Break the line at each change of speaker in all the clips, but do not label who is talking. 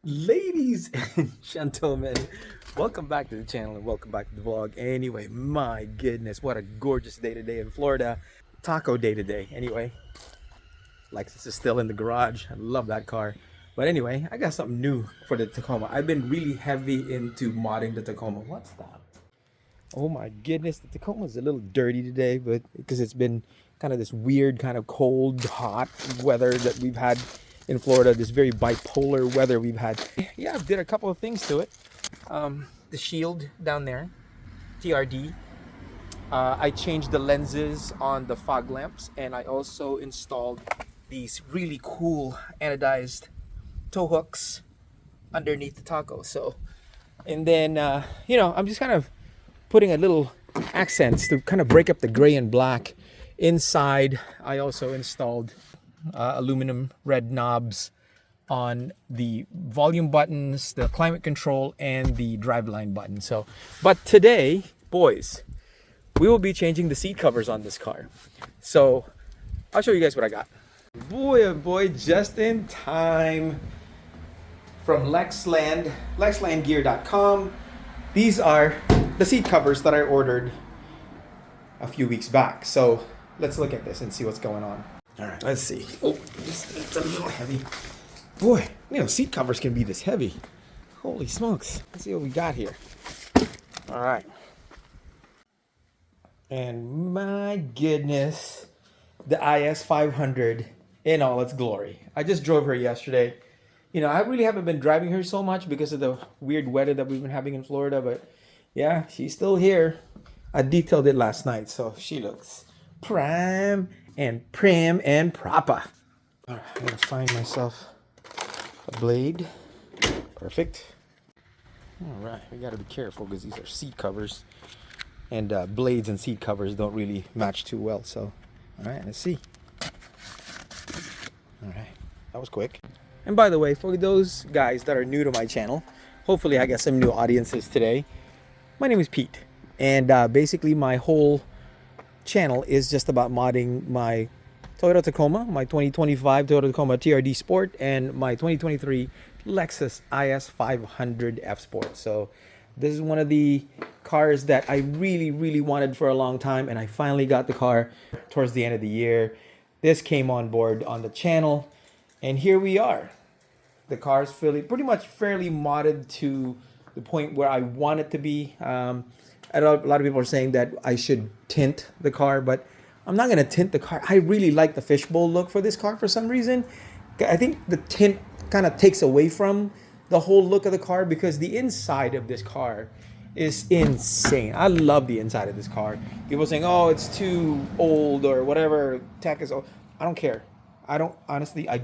Ladies and gentlemen, welcome back to the channel and welcome back to the vlog. Anyway, my goodness, what a gorgeous day today in Florida. Taco day today. Anyway, Lexus is still in the garage. I love that car. But anyway, I got something new for the Tacoma. I've been really heavy into modding the Tacoma. What's that? Oh my goodness, the Tacoma's a little dirty today, but because it's been kind of this weird, kind of cold, hot weather that we've had in Florida, this very bipolar weather we've had. Yeah, I did a couple of things to it. The shield down there, TRD. I changed the lenses on the fog lamps, and I also installed these really cool anodized tow hooks underneath the taco. So, and then, I'm just kind of putting a little accents to kind of break up the gray and black. Inside, I also installed aluminum red knobs on the volume buttons, the climate control, and the driveline button. So, but today, boys, we will be changing the seat covers on this car. So, I'll show you guys what I got. Boy, oh boy, just in time from LexlandGear.com. These are the seat covers that I ordered a few weeks back. So let's look at this and see what's going on. All right, let's see. Oh, it's a little heavy. Boy, seat covers can be this heavy. Holy smokes. Let's see what we got here. All right. And my goodness, the IS 500 in all its glory. I just drove her yesterday. I really haven't been driving her so much because of the weird weather that we've been having in Florida, but yeah, she's still here. I detailed it last night, so she looks prime and prim and proper. All right, I'm gonna find myself a blade. Perfect. All right, we gotta be careful because these are seat covers, and blades and seat covers don't really match too well. So, all right, let's see. All right, that was quick. And by the way, for those guys that are new to my channel, hopefully I got some new audiences today. My name is Pete, and basically my whole channel is just about modding my Toyota Tacoma, my 2025 Toyota Tacoma TRD Sport, and my 2023 Lexus IS 500 F Sport. So this is one of the cars that I really wanted for a long time, and I finally got the car towards the end of the year. This came on board on the channel, and here we are. The car is pretty much fairly modded to the point where I want it to be. A lot of people are saying that I should tint the car, but I'm not going to tint the car. I really like the fishbowl look for this car for some reason. I think the tint kind of takes away from the whole look of the car because the inside of this car is insane. I love the inside of this car. People saying, oh, it's too old or whatever, tech is old. I don't care. I do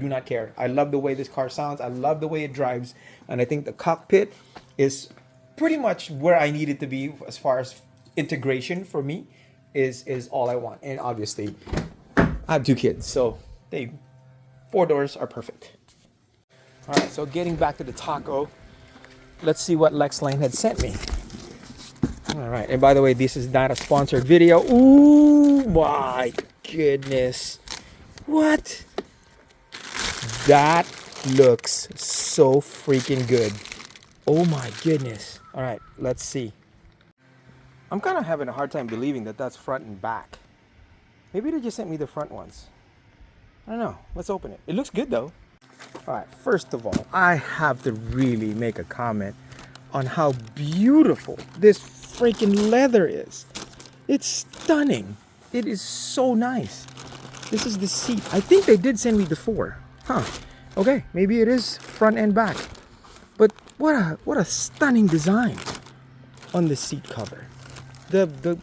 not care. I love the way this car sounds. I love the way it drives. And I think the cockpit is pretty much where I need it to be as far as integration for me is all I want. And obviously, I have two kids, so 4 doors are perfect. All right, so getting back to the taco, let's see what Lexland had sent me. All right, and by the way, this is not a sponsored video. Ooh, my goodness. What? That looks so freaking good. Oh my goodness. All right, let's see. I'm kind of having a hard time believing that that's front and back. Maybe they just sent me the front ones. I don't know. Let's open it. It looks good though. All right, first of all, I have to really make a comment on how beautiful this freaking leather is. It's stunning. It is so nice. This is the seat. I think they did send me the 4. Huh. Okay, maybe it is front and back. But what a stunning design on the seat cover. The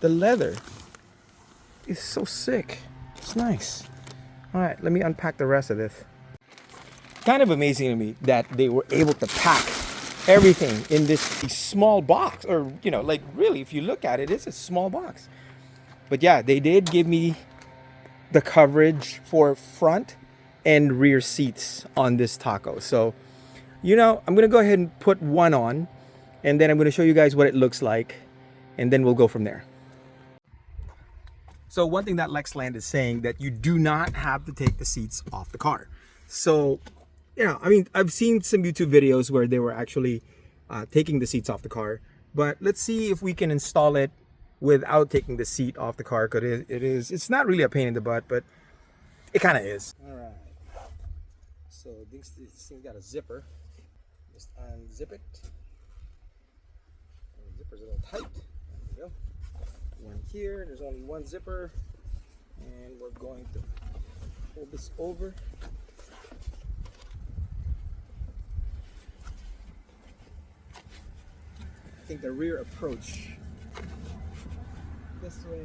leather is so sick. It's nice. All right, let me unpack the rest of this. Kind of amazing to me that they were able to pack everything in this small box. Or, like really, if you look at it, it's a small box. But yeah, they did give me the coverage for front and rear seats on this taco. So, I'm going to go ahead and put one on, and then I'm going to show you guys what it looks like, and then we'll go from there. So one thing that Lexland is saying that you do not have to take the seats off the car. So Yeah, I mean, I've seen some YouTube videos where they were actually taking the seats off the car, but let's see if we can install it without taking the seat off the car, because it's not really a pain in the butt, but it kind of is. All right, so this thing's got a zipper. Just unzip it. And the zipper's a little tight. There we go. One here, there's only one zipper, and we're going to hold this over. I think the rear approach this way.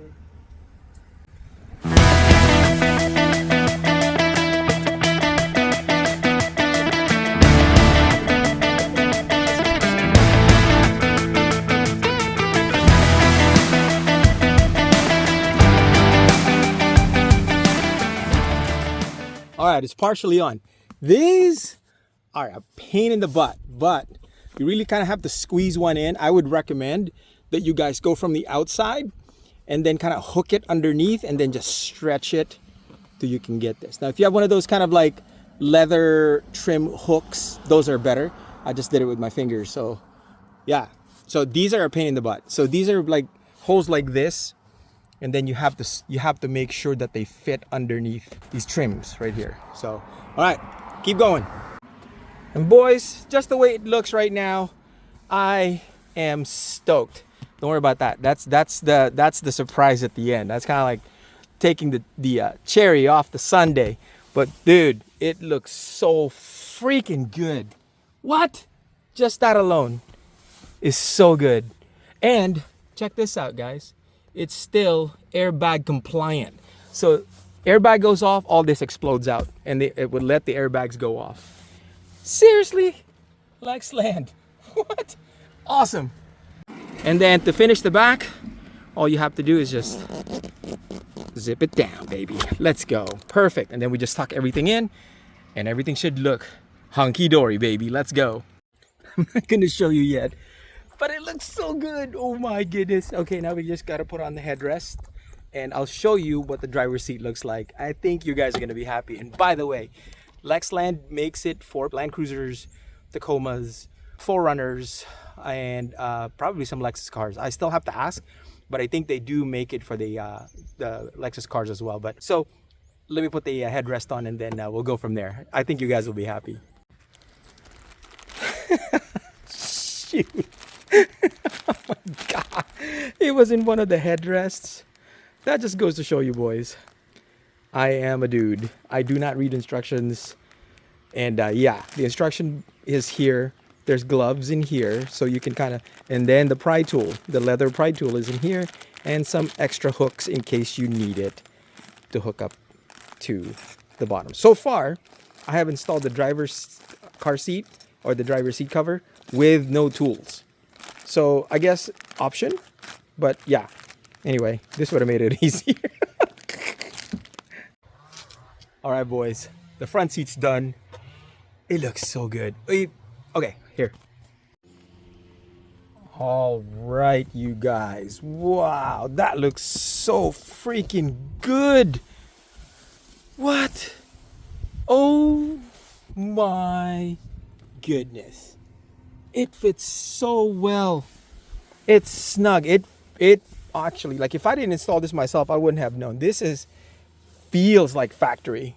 All right, it's partially on. These are a pain in the butt, but you really kind of have to squeeze one in. I would recommend that you guys go from the outside and then kind of hook it underneath and then just stretch it till you can get this. Now, if you have one of those kind of like leather trim hooks, those are better. I just did it with my fingers. So yeah, so these are a pain in the butt. So these are like holes like this, and then you have to make sure that they fit underneath these trims right here. So all right, keep going. And boys, just the way it looks right now, I am stoked. Don't worry about that. That's the surprise at the end. That's kind of like taking the cherry off the sundae. But dude, it looks so freaking good. What? Just that alone is so good. And check this out, guys. It's still airbag compliant. So airbag goes off, all this explodes out, and it would let the airbags go off. Seriously? Lexland. What? Awesome. And then to finish the back, all you have to do is just zip it down, baby. Let's go. Perfect. And then we just tuck everything in, and everything should look hunky-dory, baby. Let's go. I'm not going to show you yet, but it looks so good. Oh my goodness. Okay, now we just got to put on the headrest, and I'll show you what the driver's seat looks like. I think you guys are going to be happy. And by the way, Lexland makes it for Land Cruisers, Tacomas, 4Runners, and probably some Lexus cars. I still have to ask, but I think they do make it for the Lexus cars as well. But so let me put the headrest on, and then we'll go from there. I think you guys will be happy. Shoot. Oh my God. It was in one of the headrests. That just goes to show you, boys, I am a dude. I do not read instructions. And yeah, the instruction is here. There's gloves in here, so you can kind of, and then the pry tool, the leather pry tool is in here, and some extra hooks in case you need it to hook up to the bottom. So far, I have installed the driver's car seat or the driver's seat cover with no tools. So I guess option, but yeah. Anyway, this would have made it easier. All right, boys, the front seat's done. It looks so good. Okay, here. All right, you guys. Wow, that looks so freaking good. What? Oh my goodness. It fits so well. It's snug. It actually, like, if I didn't install this myself, I wouldn't have known. This feels like factory.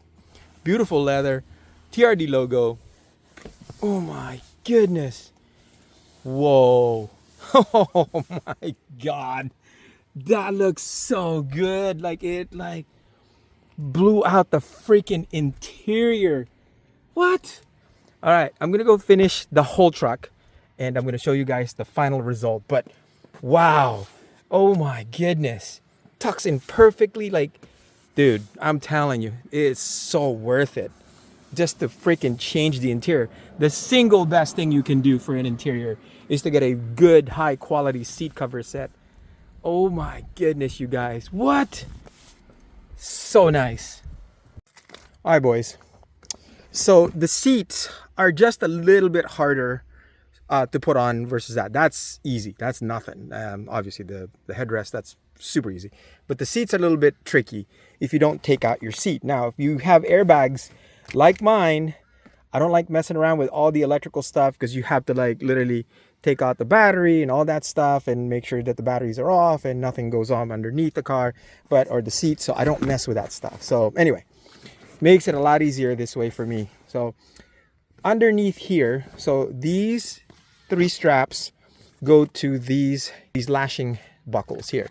Beautiful leather, TRD logo. Oh my goodness. Whoa. Oh my God. That looks so good. Like, it blew out the freaking interior. What? All right, I'm gonna go finish the whole truck, and I'm gonna show you guys the final result. But wow. Oh my goodness. Tucks in perfectly. Like, dude, I'm telling you, it's so worth it just to freaking change the interior. The single best thing you can do for an interior is to get a good high quality seat cover set. Oh my goodness, you guys. What? So nice. All right, boys. So the seats are just a little bit harder to put on versus that. That's easy. That's nothing. Obviously the headrest, that's super easy. But the seat's a little bit tricky if you don't take out your seat. Now, if you have airbags like mine, I don't like messing around with all the electrical stuff because you have to like literally take out the battery and all that stuff and make sure that the batteries are off and nothing goes on underneath the car or the seat. So I don't mess with that stuff. So anyway, makes it a lot easier this way for me. So underneath here, so these 3 straps go to these lashing buckles here.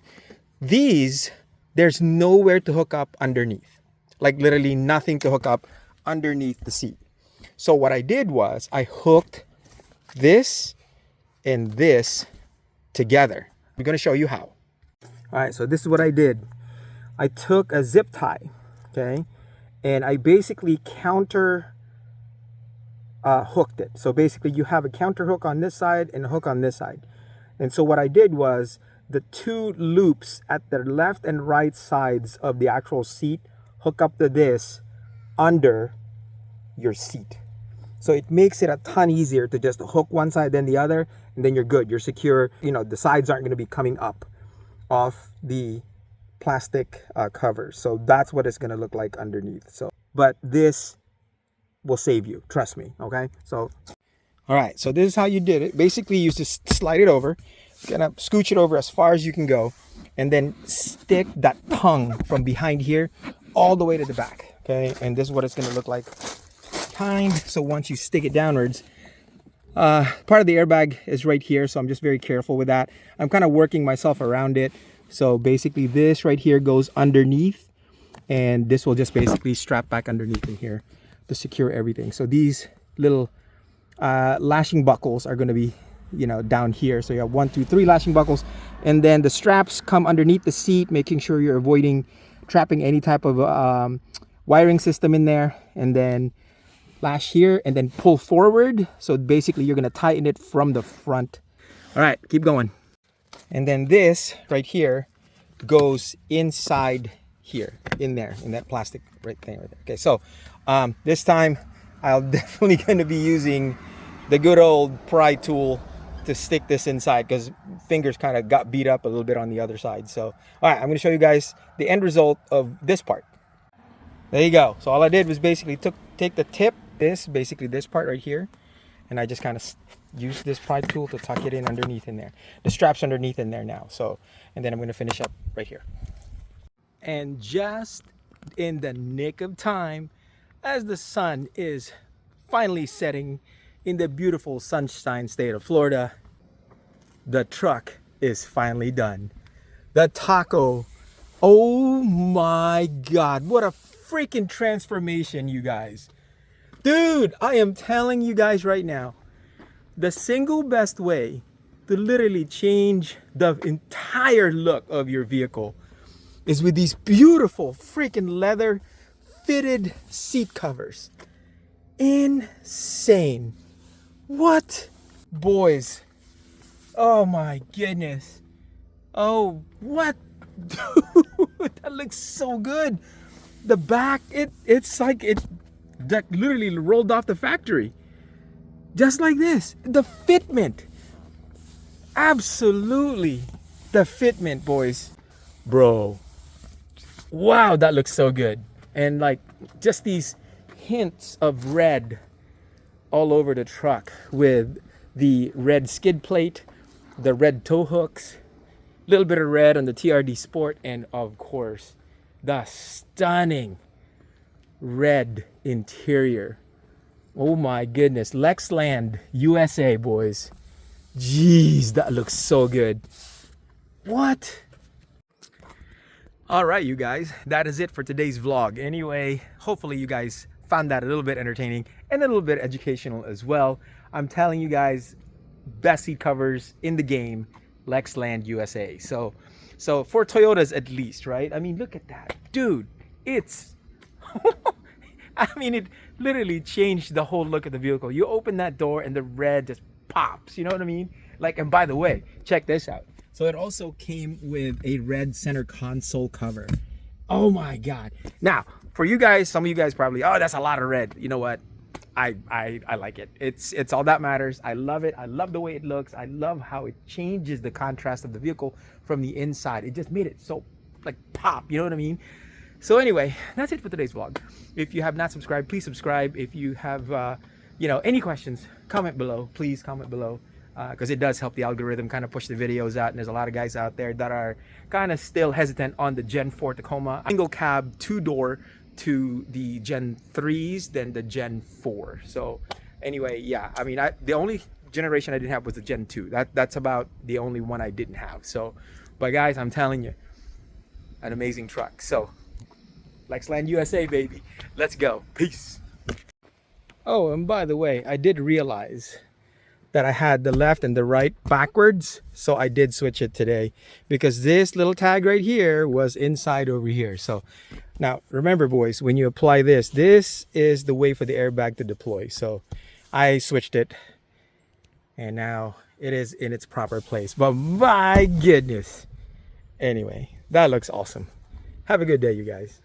These, there's nowhere to hook up underneath, like literally nothing to hook up underneath the seat. So what I did was I hooked this and this together. I'm going to show you how. All right, so this is what I did. I took a zip tie, okay, and I basically counter hooked it. So basically you have a counter hook on this side and a hook on this side. And so what I did was the 2 loops at the left and right sides of the actual seat hook up to this under your seat. So it makes it a ton easier to just hook one side then the other, and then you're good. You're secure. You know, the sides aren't going to be coming up off the plastic covers. So that's what it's going to look like underneath. So, but this will save you. Trust me. Okay. So, all right. So this is how you did it. Basically, you just slide it over, gonna scooch it over as far as you can go, and then stick that tongue from behind here all the way to the back. Okay. And this is what it's going to look like. So once you stick it downwards, part of the airbag is right here, so I'm just very careful with that. I'm kind of working myself around it. So basically this right here goes underneath, and this will just basically strap back underneath in here to secure everything. So these little lashing buckles are going to be, you know, down here. So you have 1, 2, 3 lashing buckles, and then the straps come underneath the seat, making sure you're avoiding trapping any type of wiring system in there, and then lash here and then pull forward. So basically you're going to tighten it from the front. All right, keep going. And then this right here goes inside here, in there, in that plastic right thing right there. Okay, so this time I'm definitely going to be using the good old pry tool to stick this inside because fingers kind of got beat up a little bit on the other side. So all right, I'm going to show you guys the end result of this part. There you go. So all I did was basically take the tip, basically this part right here, and I just kind of used this pry tool to tuck it in underneath in there. The strap's underneath in there now. So, and then I'm going to finish up right here. And just in the nick of time, as the sun is finally setting in the beautiful sunshine state of Florida, the truck is finally done. The taco. Oh my God, what a freaking transformation, you guys. Dude, I am telling you guys right now, the single best way to literally change the entire look of your vehicle is with these beautiful freaking leather fitted seat covers. Insane. What? Boys. Oh my goodness. Oh, what? Dude, that looks so good. The back, it's like it that literally rolled off the factory. Just like this. The fitment. Absolutely. The fitment, boys. Bro. Wow, that looks so good. And like just these hints of red all over the truck with the red skid plate, the red tow hooks, a little bit of red on the TRD Sport, and of course, the stunning red interior. Oh my goodness. Lexland USA, boys. Jeez, that looks so good. What? All right, you guys, that is it for today's vlog. Anyway, hopefully you guys found that a little bit entertaining and a little bit educational as well. I'm telling you guys, best seat covers in the game, Lexland USA. So for Toyotas at least, right? I mean, look at that. Dude, it's I mean, it literally changed the whole look of the vehicle. You open that door and the red just pops, you know what I mean? Like, and by the way, check this out. So it also came with a red center console cover. Oh my God. Now, for you guys, some of you guys probably, oh, that's a lot of red. You know what? I like it. It's all that matters. I love it. I love the way it looks. I love how it changes the contrast of the vehicle from the inside. It just made it so like pop, you know what I mean? So anyway, that's it for today's vlog. If you have not subscribed, please subscribe. If you have any questions, comment below. Please comment below, because it does help the algorithm kind of push the videos out. And there's a lot of guys out there that are kind of still hesitant on the Gen 4 Tacoma. Single cab, 2-door, to the Gen 3s, then the Gen 4. So anyway, yeah, I mean, the only generation I didn't have was the Gen 2. That's about the only one I didn't have. So, but guys, I'm telling you, an amazing truck. So, Lexland USA, baby. Let's go. Peace. Oh, and by the way, I did realize that I had the left and the right backwards, so I did switch it today because this little tag right here was inside over here. So now remember, boys, when you apply this is the way for the airbag to deploy. So I switched it and now it is in its proper place. But my goodness, anyway, that looks awesome. Have a good day, you guys.